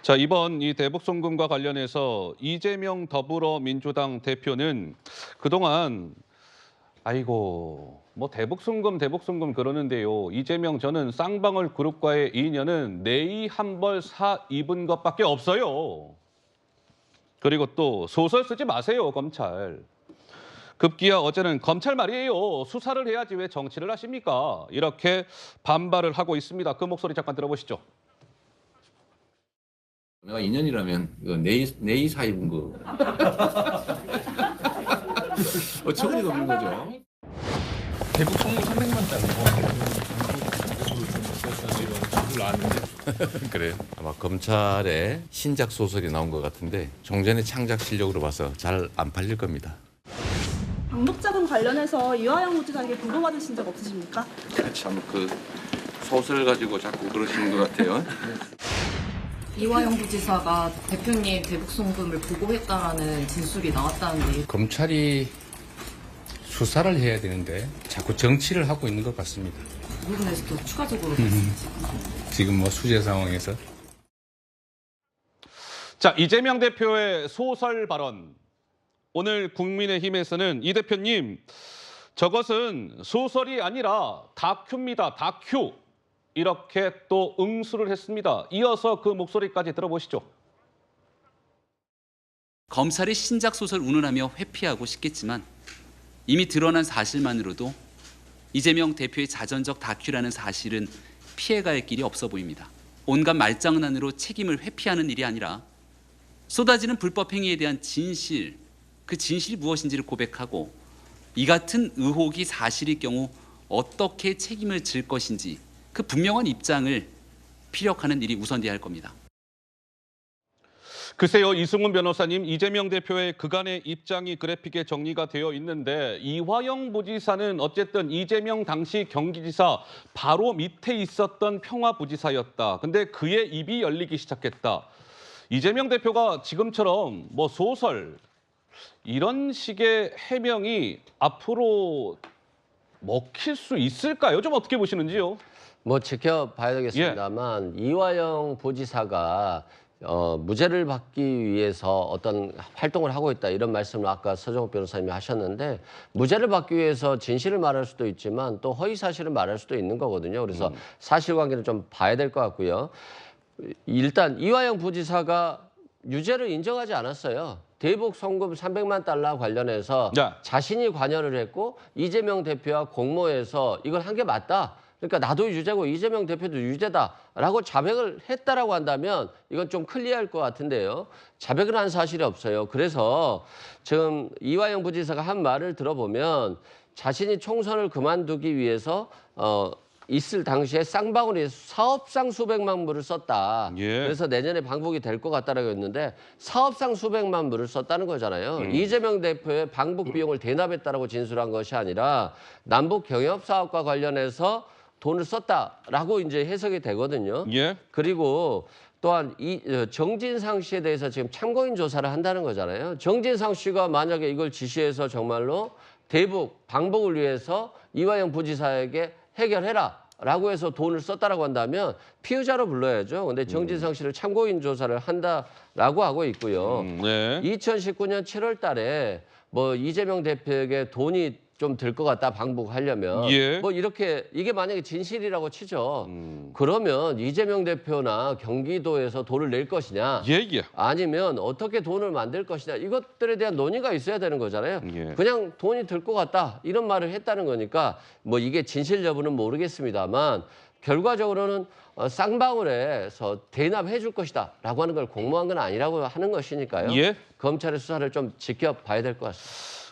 자, 이번 이 대북 송금과 관련해서 이재명 더불어민주당 대표는 그동안 아이고 뭐 대북 송금 그러는데요. 이재명 저는 쌍방울 그룹과의 인연은 내의 한 벌 사 입은 것밖에 없어요. 그리고 또 소설 쓰지 마세요, 검찰. 급기야 어제는 검찰 말이에요. 수사를 해야지 왜 정치를 하십니까? 이렇게 반발을 하고 있습니다. 그 목소리 잠깐 들어보시죠. 내가 2년이라면 이거 내이 사입은 거 어처구니가 없는 거죠. 대북 송금 300만 달러 이런 나왔는데 그래요? 아마 검찰의 신작 소설이 나온 것 같은데 종전의 창작 실력으로 봐서 잘 안 팔릴 겁니다. 방북자금 관련해서 이화영 부지사에게 보고받으신 적 없으십니까? 참 그 소설 가지고 자꾸 그러시는 것 같아요. 이화영 부지사가 대표님 대북 송금을 보고했다라는 진술이 나왔다는데 검찰이 수사를 해야 되는데 자꾸 정치를 하고 있는 것 같습니다. 그 부분에서 또 추가적으로 지금 뭐 수재 상황에서. 자, 이재명 대표의 소설 발언. 오늘 국민의힘에서는 이 대표님, 저것은 소설이 아니라 다큐입니다. 다큐. 이렇게 또 응수를 했습니다. 이어서 그 목소리까지 들어보시죠. 검찰이 신작 소설 운운하며 회피하고 싶겠지만 이미 드러난 사실만으로도 이재명 대표의 자전적 다큐라는 사실은 피해갈 길이 없어 보입니다. 온갖 말장난으로 책임을 회피하는 일이 아니라 쏟아지는 불법 행위에 대한 진실, 그 진실이 무엇인지를 고백하고 이 같은 의혹이 사실일 경우 어떻게 책임을 질 것인지 그 분명한 입장을 피력하는 일이 우선돼야 할 겁니다. 글쎄요, 이승훈 변호사님, 이재명 대표의 그간의 입장이 그래픽에 정리가 되어 있는데 이화영 부지사는 어쨌든 이재명 당시 경기지사 바로 밑에 있었던 평화부지사였다. 근데 그의 입이 열리기 시작했다. 이재명 대표가 지금처럼 뭐 소설 이런 식의 해명이 앞으로 먹힐 수 있을까요? 좀 어떻게 보시는지요? 뭐 지켜봐야 되겠습니다만 이화영 부지사가 무죄를 받기 위해서 어떤 활동을 하고 있다 이런 말씀을 아까 서정욱 변호사님이 하셨는데 무죄를 받기 위해서 진실을 말할 수도 있지만 또 허위 사실을 말할 수도 있는 거거든요. 그래서 사실관계를 좀 봐야 될 것 같고요. 일단 이화영 부지사가 유죄를 인정하지 않았어요. 대북 송금 300만 달러 관련해서 자신이 관여를 했고 이재명 대표와 공모해서 이걸 한 게 맞다. 그러니까 나도 유죄고 이재명 대표도 유죄다라고 자백을 했다라고 한다면 이건 좀 클리어할 것 같은데요. 자백을 한 사실이 없어요. 그래서 지금 이화영 부지사가 한 말을 들어보면 자신이 총선을 그만두기 위해서 있을 당시에 쌍방울이 사업상 수백만 불을 썼다. 그래서 내년에 방북이 될 것 같다라고 했는데 사업상 수백만 불을 썼다는 거잖아요. 이재명 대표의 방북 비용을 대납했다라고 진술한 것이 아니라 남북 경협 사업과 관련해서 돈을 썼다라고 이제 해석이 되거든요. 그리고 또한 이 정진상 씨에 대해서 지금 참고인 조사를 한다는 거잖아요. 정진상 씨가 만약에 이걸 지시해서 정말로 대북 방북을 위해서 이화영 부지사에게 해결해라라고 해서 돈을 썼다라고 한다면 피의자로 불러야죠. 근데 정진상 씨를 참고인 조사를 한다라고 하고 있고요. 2019년 7월 달에 뭐 이재명 대표에게 돈이 좀 들 것 같다 방북하려면 뭐 이렇게 이게 만약에 진실이라고 치죠. 그러면 이재명 대표나 경기도에서 돈을 낼 것이냐 아니면 어떻게 돈을 만들 것이냐 이것들에 대한 논의가 있어야 되는 거잖아요. 그냥 돈이 들 것 같다 이런 말을 했다는 거니까 뭐 이게 진실 여부는 모르겠습니다만 결과적으로는 쌍방울에서 대납해 줄 것이다 라고 하는 걸 공모한 건 아니라고 하는 것이니까요. 검찰의 수사를 좀 지켜봐야 될 것 같습니다.